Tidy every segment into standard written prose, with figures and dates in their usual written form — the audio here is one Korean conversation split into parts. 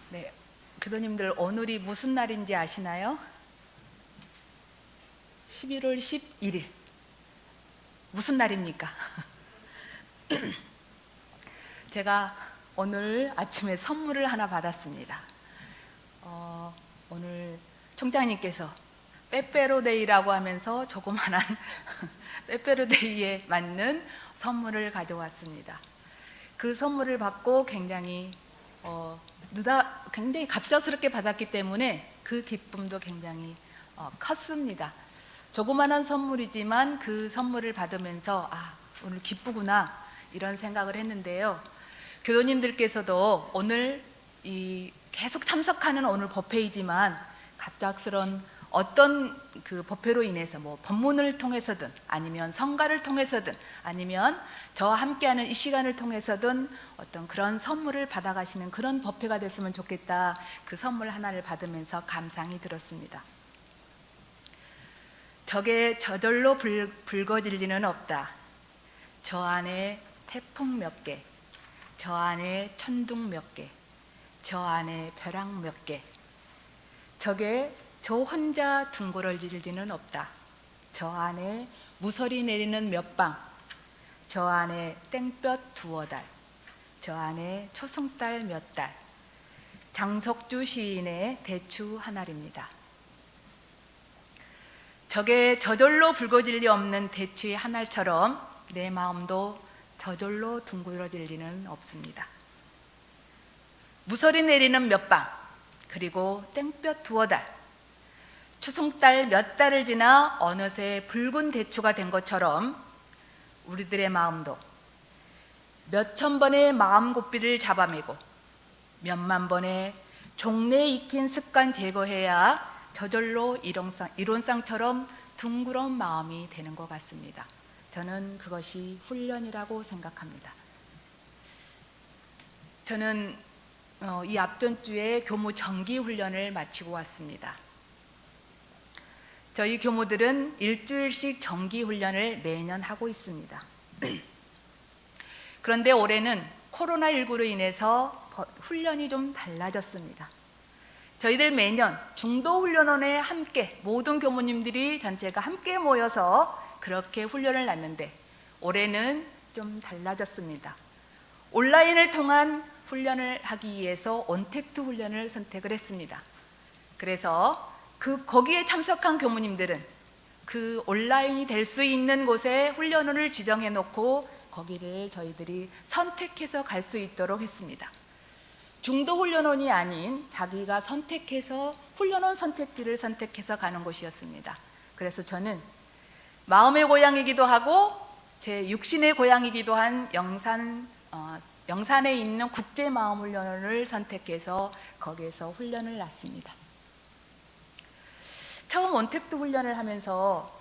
네, 교도님들 오늘이 무슨 날인지 아시나요? 11월 11일. 무슨 날입니까? 제가 오늘 아침에 선물을 하나 받았습니다. 오늘 총장님께서 빼빼로데이라고 하면서 조그만한 빼빼로데이에 맞는 선물을 가져왔습니다. 그 선물을 받고 굉장히 갑작스럽게 받았기 때문에 그 기쁨도 굉장히 컸습니다. 조그만한 선물이지만 그 선물을 받으면서 오늘 기쁘구나 이런 생각을 했는데요. 교도님들께서도 오늘 계속 참석하는 오늘 법회이지만 갑작스런 어떤 그 법회로 인해서 법문을 통해서든 아니면 성가를 통해서든 아니면 저와 함께하는 이 시간을 통해서든 어떤 그런 선물을 받아가시는 그런 법회가 됐으면 좋겠다. 그 선물 하나를 받으면서 감상이 들었습니다. 적에 저절로 붉어질 리는 없다. 저 안에 태풍 몇 개, 저 안에 천둥 몇 개, 저 안에 벼락 몇 개, 적에 저 혼자 둥그러질 리는 없다. 저 안에 무서리 내리는 몇 방, 저 안에 땡볕 두어 달, 저 안에 초승달 몇 달. 장석주 시인의 대추 하나입니다. 적에 저절로 붉어질 리 없는 대추의 한 알처럼 내 마음도 저절로 둥그러질 리는 없습니다. 무서리 내리는 몇 방, 그리고 땡볕 두어 달, 추승달 몇 달을 지나 어느새 붉은 대추가 된 것처럼 우리들의 마음도 몇천 번의 마음 고삐를 잡아매고 몇만 번의 종래 익힌 습관 제거해야 저절로 이론상처럼 둥그런 마음이 되는 것 같습니다. 저는 그것이 훈련이라고 생각합니다. 저는 이 앞전 주에 교무 정기 훈련을 마치고 왔습니다. 저희 교무들은 일주일씩 정기 훈련을 매년 하고 있습니다. 그런데 올해는 코로나19로 인해서 훈련이 좀 달라졌습니다. 저희들 매년 중도훈련원에 함께 모든 교무님들이 전체가 함께 모여서 그렇게 훈련을 놨는데 올해는 좀 달라졌습니다. 온라인을 통한 훈련을 하기 위해서 온택트 훈련을 선택을 했습니다. 그래서 거기에 참석한 교무님들은 그 온라인이 될 수 있는 곳에 훈련원을 지정해 놓고 거기를 저희들이 선택해서 갈 수 있도록 했습니다. 중도훈련원이 아닌 자기가 선택해서 훈련원 선택지를 선택해서 가는 곳이었습니다. 그래서 저는 마음의 고향이기도 하고 제 육신의 고향이기도 한 영산에 있는 국제마음훈련원을 선택해서 거기에서 훈련을 놨습니다. 처음 온택트 훈련을 하면서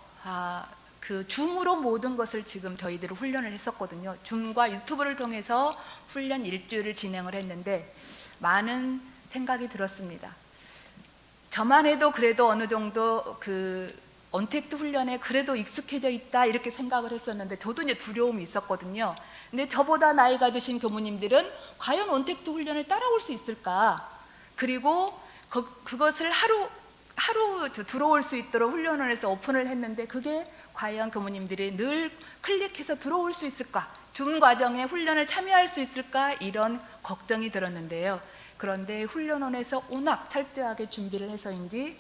그 줌으로 모든 것을 지금 저희들이 훈련을 했었거든요. 줌과 유튜브를 통해서 훈련 일주일을 진행을 했는데 많은 생각이 들었습니다. 저만 해도 그래도 어느 정도 그 온택트 훈련에 그래도 익숙해져 있다 이렇게 생각을 했었는데 저도 이제 두려움이 있었거든요. 근데 저보다 나이가 드신 교무님들은 과연 온택트 훈련을 따라올 수 있을까? 그리고 그것을 하루 들어올 수 있도록 훈련원에서 오픈을 했는데 그게 과연 교무님들이 늘 클릭해서 들어올 수 있을까? 줌 과정에 훈련을 참여할 수 있을까? 이런 걱정이 들었는데요. 그런데 훈련원에서 워낙 철저하게 준비를 해서인지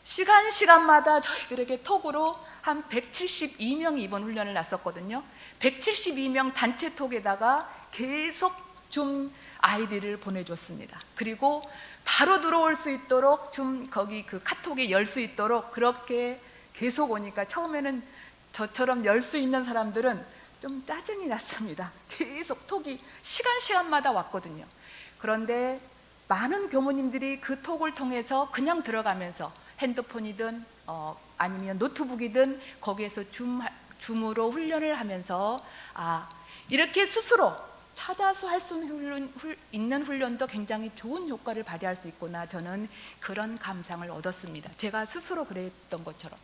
시간마다 저희들에게 톡으로 한 172명이 이번 훈련을 났었거든요. 172명 단체 톡에다가 계속 줌 아이디를 보내줬습니다. 그리고 바로 들어올 수 있도록 거기 그 카톡에 열 수 있도록 그렇게 계속 오니까 처음에는 저처럼 열 수 있는 사람들은 좀 짜증이 났습니다. 계속 톡이 시간마다 왔거든요. 그런데 많은 교무님들이 그 톡을 통해서 그냥 들어가면서 핸드폰이든 아니면 노트북이든 거기에서 줌으로 훈련을 하면서 이렇게 스스로 찾아서 할 수 있는 훈련도 굉장히 좋은 효과를 발휘할 수 있구나. 저는 그런 감상을 얻었습니다. 제가 스스로 그랬던 것처럼.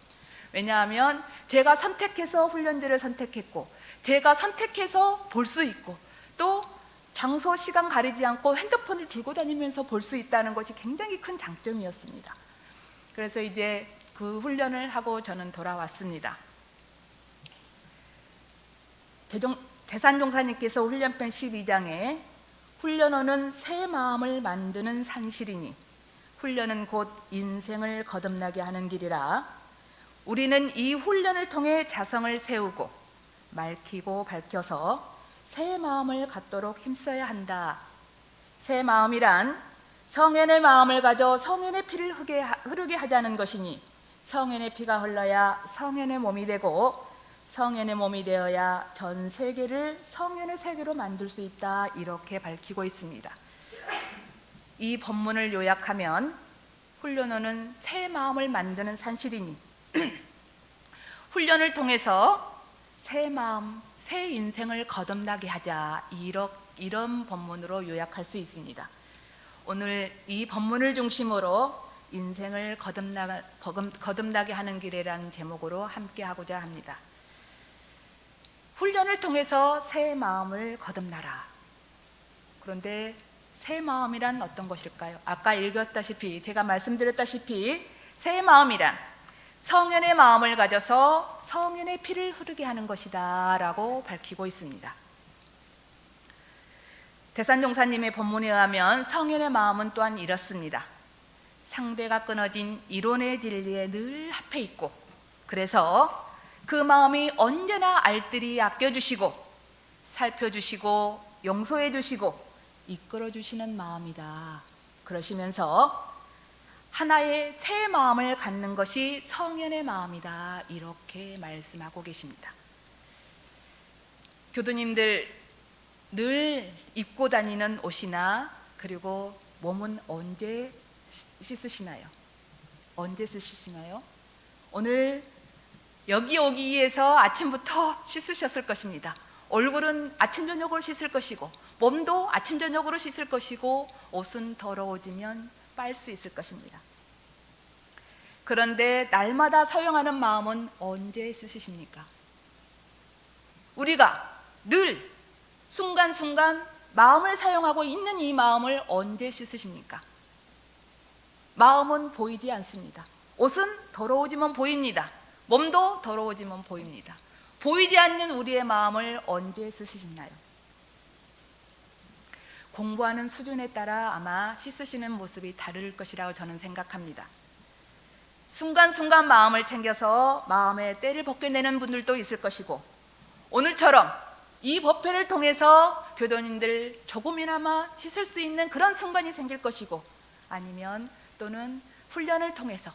왜냐하면 제가 선택해서 훈련지를 선택했고 제가 선택해서 볼 수 있고 또 장소, 시간 가리지 않고 핸드폰을 들고 다니면서 볼 수 있다는 것이 굉장히 큰 장점이었습니다. 그래서 이제 그 훈련을 하고 저는 돌아왔습니다. 대산종사님께서 훈련편 12장에 훈련어는 새 마음을 만드는 산실이니 훈련은 곧 인생을 거듭나게 하는 길이라. 우리는 이 훈련을 통해 자성을 세우고 맑히고 밝혀서 새 마음을 갖도록 힘써야 한다. 새 마음이란 성현의 마음을 가져 성현의 피를 흐르게 하자는 것이니 성현의 피가 흘러야 성현의 몸이 되고 성현의 몸이 되어야 전 세계를 성현의 세계로 만들 수 있다. 이렇게 밝히고 있습니다. 이 본문을 요약하면 훈련어는 새 마음을 만드는 산실이니 훈련을 통해서 새 마음, 새 인생을 거듭나게 하자. 이런 본문으로 요약할 수 있습니다. 오늘 이 본문을 중심으로 인생을 거듭나게 하는 길이라는 제목으로 함께 하고자 합니다. 훈련을 통해서 새 마음을 거듭나라. 그런데 새 마음이란 어떤 것일까요? 아까 읽었다시피, 제가 말씀드렸다시피 새 마음이란 성현의 마음을 가져서 성현의 피를 흐르게 하는 것이다 라고 밝히고 있습니다. 대산종사님의 본문에 의하면 성현의 마음은 또한 이렇습니다. 상대가 끊어진 이론의 진리에 늘 합해 있고 그래서 그 마음이 언제나 알뜰히 아껴주시고 살펴주시고 용서해주시고 이끌어주시는 마음이다. 그러시면서 하나의 새 마음을 갖는 것이 성현의 마음이다. 이렇게 말씀하고 계십니다. 교도님들 늘 입고 다니는 옷이나 그리고 몸은 언제 씻으시나요? 언제 쓰시나요? 오늘 여기 오기 위해서 아침부터 씻으셨을 것입니다. 얼굴은 아침 저녁으로 씻을 것이고 몸도 아침 저녁으로 씻을 것이고 옷은 더러워지면 빨 수 있을 것입니다. 그런데 날마다 사용하는 마음은 언제 쓰시십니까? 우리가 늘 순간순간 마음을 사용하고 있는 이 마음을 언제 씻으십니까? 마음은 보이지 않습니다. 옷은 더러워지면 보입니다. 몸도 더러워지면 보입니다. 보이지 않는 우리의 마음을 언제 쓰시나요? 공부하는 수준에 따라 아마 씻으시는 모습이 다를 것이라고 저는 생각합니다. 순간순간 마음을 챙겨서 마음의 때를 벗겨내는 분들도 있을 것이고 오늘처럼 이 법회를 통해서 교도님들 조금이나마 씻을 수 있는 그런 순간이 생길 것이고 아니면 또는 훈련을 통해서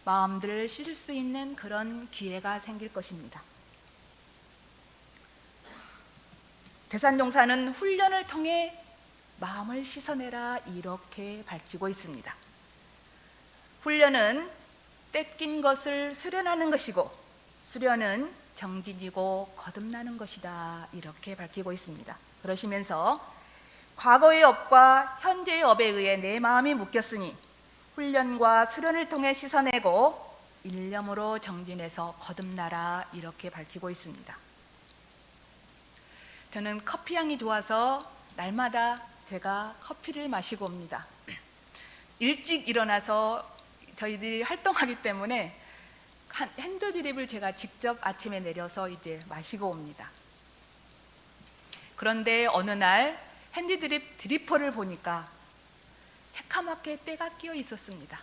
마음들을 씻을 수 있는 그런 기회가 생길 것입니다. 대산종사는 훈련을 통해 마음을 씻어내라 이렇게 밝히고 있습니다. 훈련은 떼낀 것을 수련하는 것이고 수련은 정진이고 거듭나는 것이다 이렇게 밝히고 있습니다. 그러시면서 과거의 업과 현재의 업에 의해 내 마음이 묶였으니 훈련과 수련을 통해 씻어내고 일념으로 정진해서 거듭나라 이렇게 밝히고 있습니다. 저는 커피 향이 좋아서 날마다 제가 커피를 마시고 옵니다. 일찍 일어나서 저희들이 활동하기 때문에 핸드드립을 제가 직접 아침에 내려서 이제 마시고 옵니다. 그런데 어느 날 핸드드립 드리퍼를 보니까 새카맣게 때가 끼어 있었습니다.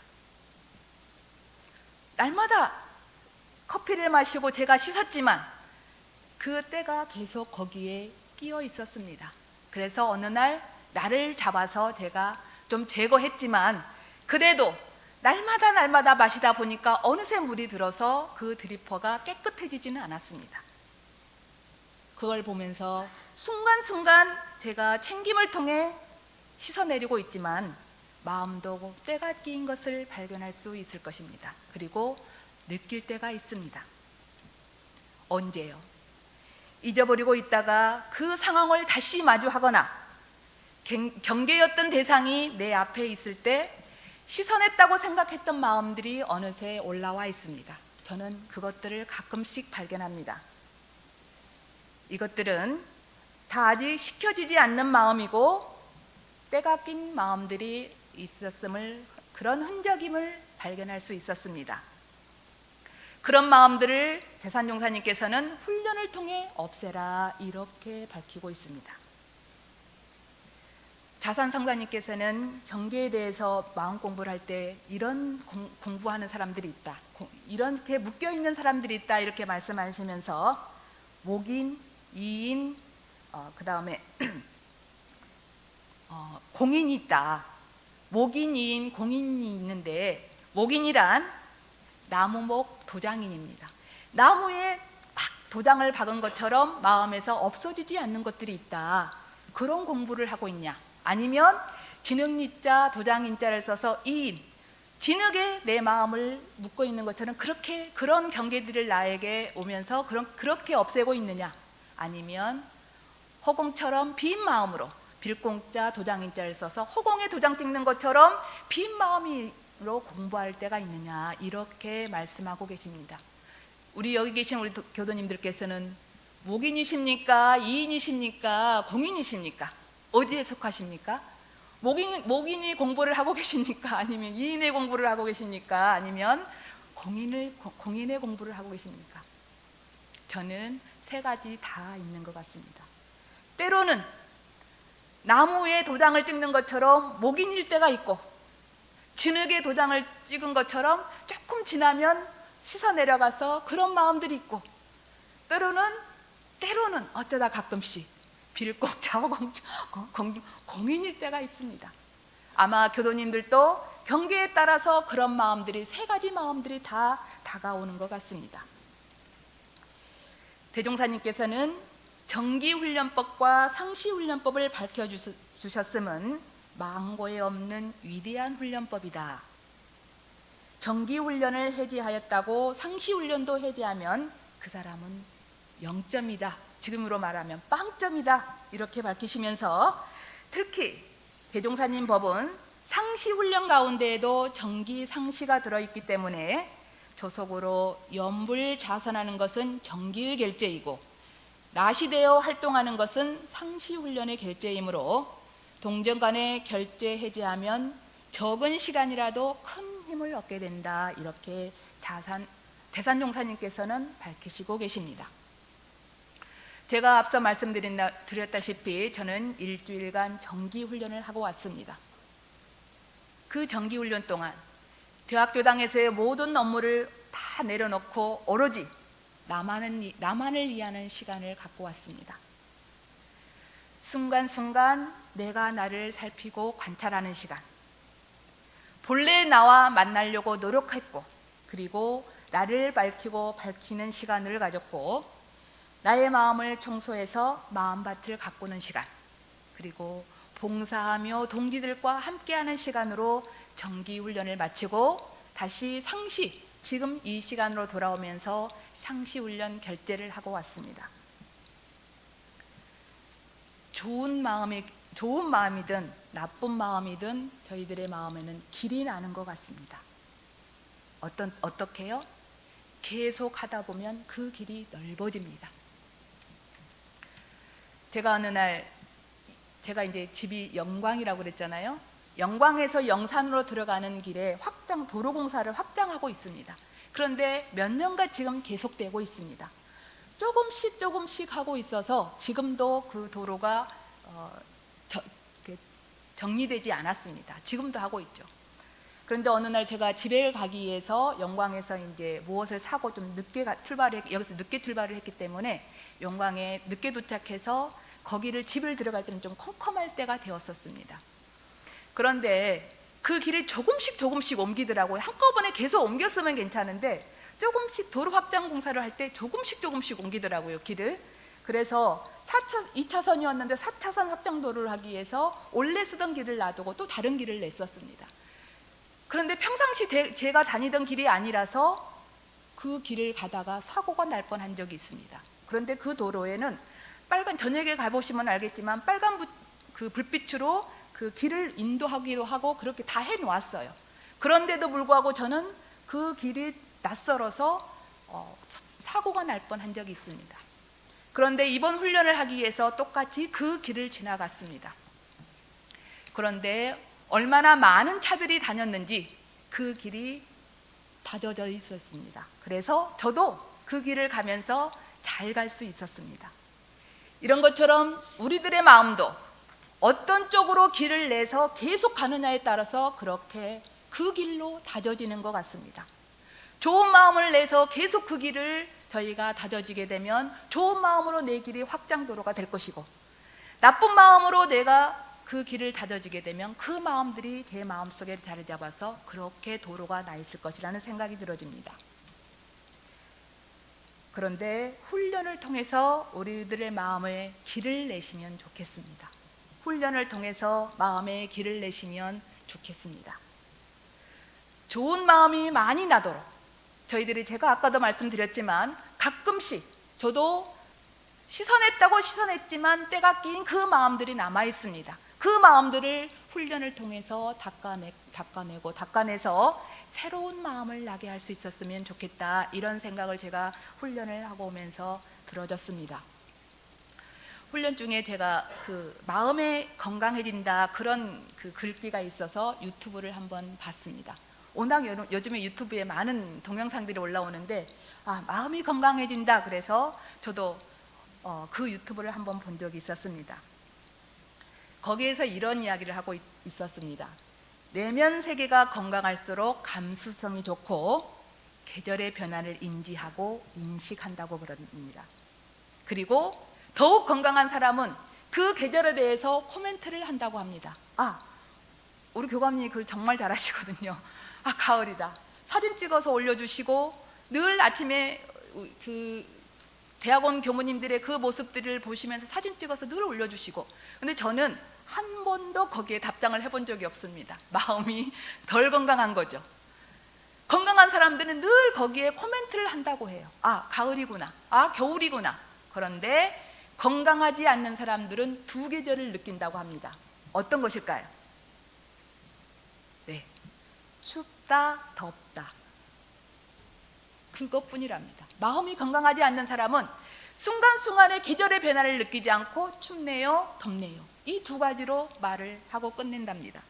날마다 커피를 마시고 제가 씻었지만 그 때가 계속 거기에 끼어 있었습니다. 그래서 어느 날 나를 잡아서 제가 좀 제거했지만 그래도 날마다 마시다 보니까 어느새 물이 들어서 그 드리퍼가 깨끗해지지는 않았습니다. 그걸 보면서 순간순간 제가 챙김을 통해 씻어내리고 있지만 마음도 때가 끼인 것을 발견할 수 있을 것입니다. 그리고 느낄 때가 있습니다. 언제요? 잊어버리고 있다가 그 상황을 다시 마주하거나 경계였던 대상이 내 앞에 있을 때 씻어냈다고 생각했던 마음들이 어느새 올라와 있습니다. 저는 그것들을 가끔씩 발견합니다. 이것들은 다 아직 식혀지지 않는 마음이고 때가 낀 마음들이 있었음을, 그런 흔적임을 발견할 수 있었습니다. 그런 마음들을 대산종사님께서는 훈련을 통해 없애라 이렇게 밝히고 있습니다. 자산성사님께서는 경계에 대해서 마음 공부를 할 때 이런 공부하는 사람들이 있다, 이렇게 묶여있는 사람들이 있다 이렇게 말씀하시면서 목인, 이인, 그 다음에 공인이 있다. 목인, 이인, 공인이 있는데 목인이란 나무목 도장인입니다. 나무에 막 도장을 박은 것처럼 마음에서 없어지지 않는 것들이 있다. 그런 공부를 하고 있냐? 아니면 진흙니자 도장인자를 써서 이인, 진흙에 내 마음을 묶고 있는 것처럼 그런 경계들을 나에게 오면서 그렇게 없애고 있느냐? 아니면 허공처럼 빈 마음으로 빌공자 도장인자를 써서 허공에 도장 찍는 것처럼 빈 마음으로 공부할 때가 있느냐 이렇게 말씀하고 계십니다. 우리 여기 계신 우리 교도님들께서는 목인이십니까? 이인이십니까? 공인이십니까? 어디에 속하십니까? 목인이 공부를 하고 계십니까? 아니면 이인의 공부를 하고 계십니까? 아니면 공인의 공부를 하고 계십니까? 저는 세 가지 다 있는 것 같습니다. 때로는 나무에 도장을 찍는 것처럼 목인일 때가 있고, 진흙에 도장을 찍은 것처럼 조금 지나면 씻어 내려가서 그런 마음들이 있고, 때로는 어쩌다 가끔씩 빌공자, 공인일 때가 있습니다. 아마 교도님들도 경계에 따라서 그런 마음들이, 세 가지 마음들이 다 다가오는 것 같습니다. 대종사님께서는 정기훈련법과 상시훈련법을 밝혀주셨음은 망고에 없는 위대한 훈련법이다. 정기훈련을 해제하였다고 상시훈련도 해제하면 그 사람은 0점이다. 지금으로 말하면 빵점이다. 이렇게 밝히시면서 특히 대종사님 법은 상시훈련 가운데에도 정기 상시가 들어있기 때문에 조속으로 연불자선하는 것은 정기의 결제이고 낫이 되어 활동하는 것은 상시훈련의 결제이므로 동정 간에 결제 해제하면 적은 시간이라도 큰 힘을 얻게 된다. 이렇게 대산종사님께서는 밝히시고 계십니다. 제가 앞서 말씀드렸다시피 저는 일주일간 정기훈련을 하고 왔습니다. 그 정기훈련 동안 대학교당에서의 모든 업무를 다 내려놓고 오로지 나만을 위하는 시간을 갖고 왔습니다. 순간순간 내가 나를 살피고 관찰하는 시간, 본래 나와 만나려고 노력했고, 그리고 나를 밝히는 시간을 가졌고, 나의 마음을 청소해서 마음밭을 가꾸는 시간, 그리고 봉사하며 동기들과 함께하는 시간으로 정기훈련을 마치고 다시 지금 이 시간으로 돌아오면서 상시훈련 결제를 하고 왔습니다. 좋은 마음이든 나쁜 마음이든 저희들의 마음에는 길이 나는 것 같습니다. 어떻게요? 계속 하다 보면 그 길이 넓어집니다. 제가 어느 날, 제가 이제 집이 영광이라고 그랬잖아요. 영광에서 영산으로 들어가는 길에 도로 공사를 확장하고 있습니다. 그런데 몇 년간 지금 계속되고 있습니다. 조금씩 하고 있어서 지금도 그 도로가 정리되지 않았습니다. 지금도 하고 있죠. 그런데 어느 날 제가 집에 가기 위해서 영광에서 이제 무엇을 사고 좀 여기서 늦게 출발을 했기 때문에 영광에 늦게 도착해서 집을 들어갈 때는 좀 컴컴할 때가 되었었습니다. 그런데 그 길을 조금씩 옮기더라고요. 한꺼번에 계속 옮겼으면 괜찮은데 조금씩 도로 확장 공사를 할 때 조금씩 옮기더라고요, 길을. 그래서 2차선이었는데 4차선 확장도로를 하기 위해서 원래 쓰던 길을 놔두고 또 다른 길을 냈었습니다. 그런데 평상시 제가 다니던 길이 아니라서 그 길을 가다가 사고가 날 뻔한 적이 있습니다. 그런데 그 도로에는 저녁에 가보시면 알겠지만 빨간 그 불빛으로 그 길을 인도하기도 하고 그렇게 다 해놓았어요. 그런데도 불구하고 저는 그 길이 낯설어서 사고가 날 뻔한 적이 있습니다. 그런데 이번 훈련을 하기 위해서 똑같이 그 길을 지나갔습니다. 그런데 얼마나 많은 차들이 다녔는지 그 길이 다져져 있었습니다. 그래서 저도 그 길을 가면서 잘 갈 수 있었습니다. 이런 것처럼 우리들의 마음도 어떤 쪽으로 길을 내서 계속 가느냐에 따라서 그렇게 그 길로 다져지는 것 같습니다. 좋은 마음을 내서 계속 그 길을 저희가 다져지게 되면 좋은 마음으로 내 길이 확장도로가 될 것이고, 나쁜 마음으로 내가 그 길을 다져지게 되면 그 마음들이 제 마음속에 자리 잡아서 그렇게 도로가 나 있을 것이라는 생각이 들어집니다. 그런데 훈련을 통해서 우리들의 마음에 길을 내시면 좋겠습니다. 훈련을 통해서 마음에 길을 내시면 좋겠습니다. 좋은 마음이 많이 나도록 저희들이, 제가 아까도 말씀드렸지만 가끔씩 저도 씻어냈다고 씻어냈지만 때가 낀 그 마음들이 남아 있습니다. 그 마음들을 훈련을 통해서 닦아내서 새로운 마음을 나게 할 수 있었으면 좋겠다, 이런 생각을 제가 훈련을 하고 오면서 들어졌습니다. 훈련 중에 제가 그 마음에 건강해진다 그런 그 글귀가 있어서 유튜브를 한번 봤습니다. 워낙 요즘에 유튜브에 많은 동영상들이 올라오는데 마음이 건강해진다 그래서 저도 그 유튜브를 한번 본 적이 있었습니다. 거기에서 이런 이야기를 하고 있었습니다. 내면 세계가 건강할수록 감수성이 좋고 계절의 변화를 인지하고 인식한다고 그럽니다. 그리고 더욱 건강한 사람은 그 계절에 대해서 코멘트를 한다고 합니다. 우리 교감님이 그걸 정말 잘하시거든요. 가을이다, 사진 찍어서 올려주시고, 늘 아침에 그 대학원 교무님들의 그 모습들을 보시면서 사진 찍어서 늘 올려주시고, 근데 저는 한 번도 거기에 답장을 해본 적이 없습니다. 마음이 덜 건강한 거죠. 건강한 사람들은 늘 거기에 코멘트를 한다고 해요. 가을이구나, 겨울이구나. 그런데 건강하지 않는 사람들은 두 계절을 느낀다고 합니다. 어떤 것일까요? 네, 춥다, 덥다, 그것뿐이랍니다. 마음이 건강하지 않는 사람은 순간순간의 계절의 변화를 느끼지 않고 춥네요, 덥네요, 이 두 가지로 말을 하고 끝낸답니다.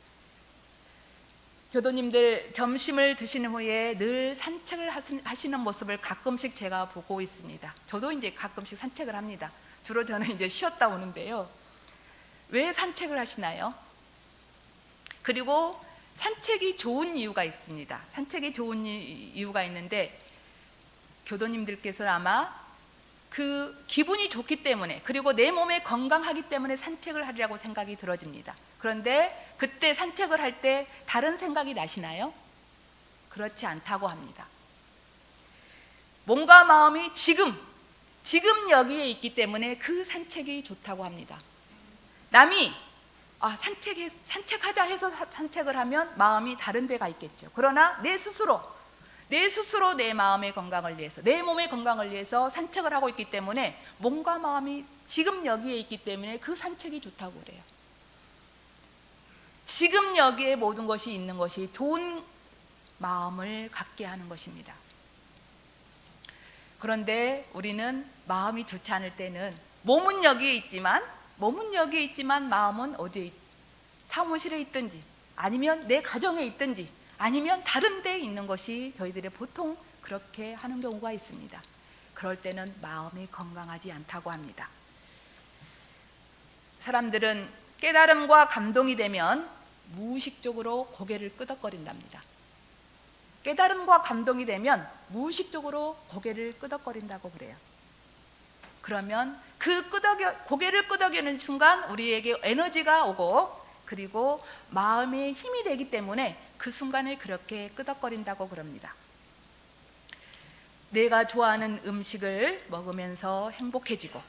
교도님들 점심을 드시는 후에 늘 산책을 하시는 모습을 가끔씩 제가 보고 있습니다. 저도 이제 가끔씩 산책을 합니다. 주로 저는 이제 쉬었다 오는데요. 왜 산책을 하시나요? 그리고 산책이 좋은 이유가 있습니다. 산책이 좋은 이유가 있는데, 교도님들께서는 아마 그 기분이 좋기 때문에, 그리고 내 몸에 건강하기 때문에 산책을 하리라고 생각이 들어집니다. 그런데 그때 산책을 할 때 다른 생각이 나시나요? 그렇지 않다고 합니다. 몸과 마음이 지금 여기에 있기 때문에 그 산책이 좋다고 합니다. 남이 산책하자 해서 산책을 하면 마음이 다른 데가 있겠죠. 그러나 내 스스로 내 마음의 건강을 위해서, 내 몸의 건강을 위해서 산책을 하고 있기 때문에 몸과 마음이 지금 여기에 있기 때문에 그 산책이 좋다고 그래요. 지금 여기에 모든 것이 있는 것이 좋은 마음을 갖게 하는 것입니다. 그런데 우리는 마음이 좋지 않을 때는 몸은 여기에 있지만 마음은 어디에 사무실에 있든지, 아니면 내 가정에 있든지, 아니면 다른 데에 있는 것이 저희들이 보통 그렇게 하는 경우가 있습니다. 그럴 때는 마음이 건강하지 않다고 합니다. 사람들은 깨달음과 감동이 되면 무의식적으로 고개를 끄덕거린답니다. 깨달음과 감동이 되면 무의식적으로 고개를 끄덕거린다고 그래요. 그러면 그 고개를 끄덕이는 순간 우리에게 에너지가 오고, 그리고 마음의 힘이 되기 때문에 그 순간에 그렇게 끄덕거린다고 그럽니다. 내가 좋아하는 음식을 먹으면서 행복해지고,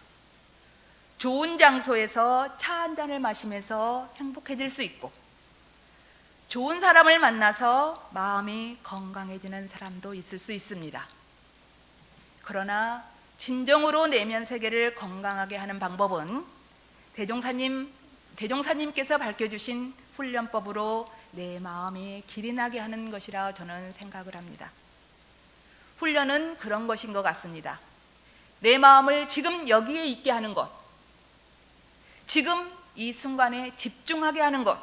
좋은 장소에서 차 한 잔을 마시면서 행복해질 수 있고, 좋은 사람을 만나서 마음이 건강해지는 사람도 있을 수 있습니다. 그러나 진정으로 내면 세계를 건강하게 하는 방법은 대종사님께서 밝혀주신 훈련법으로 내 마음이 길이 나게 하는 것이라 저는 생각을 합니다. 훈련은 그런 것인 것 같습니다. 내 마음을 지금 여기에 있게 하는 것, 지금 이 순간에 집중하게 하는 것,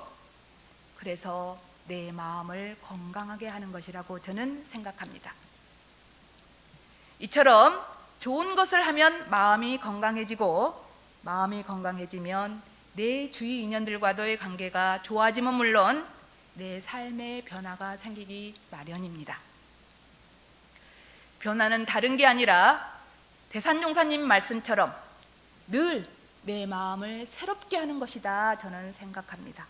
그래서 내 마음을 건강하게 하는 것이라고 저는 생각합니다. 이처럼 좋은 것을 하면 마음이 건강해지고, 마음이 건강해지면 내 주위 인연들과도의 관계가 좋아지면 물론 내 삶의 변화가 생기기 마련입니다. 변화는 다른 게 아니라 대산용사님 말씀처럼 늘 내 마음을 새롭게 하는 것이다, 저는 생각합니다.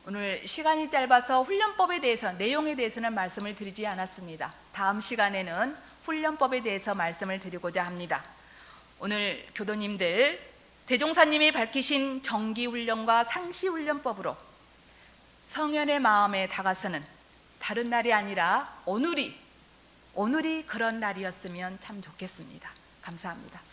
오늘 시간이 짧아서 훈련법에 대해서, 내용에 대해서는 말씀을 드리지 않았습니다. 다음 시간에는 훈련법에 대해서 말씀을 드리고자 합니다. 오늘 교도님들, 대종사님이 밝히신 정기훈련과 상시훈련법으로 성현의 마음에 다가서는 다른 날이 아니라 오늘이 그런 날이었으면 참 좋겠습니다. 감사합니다.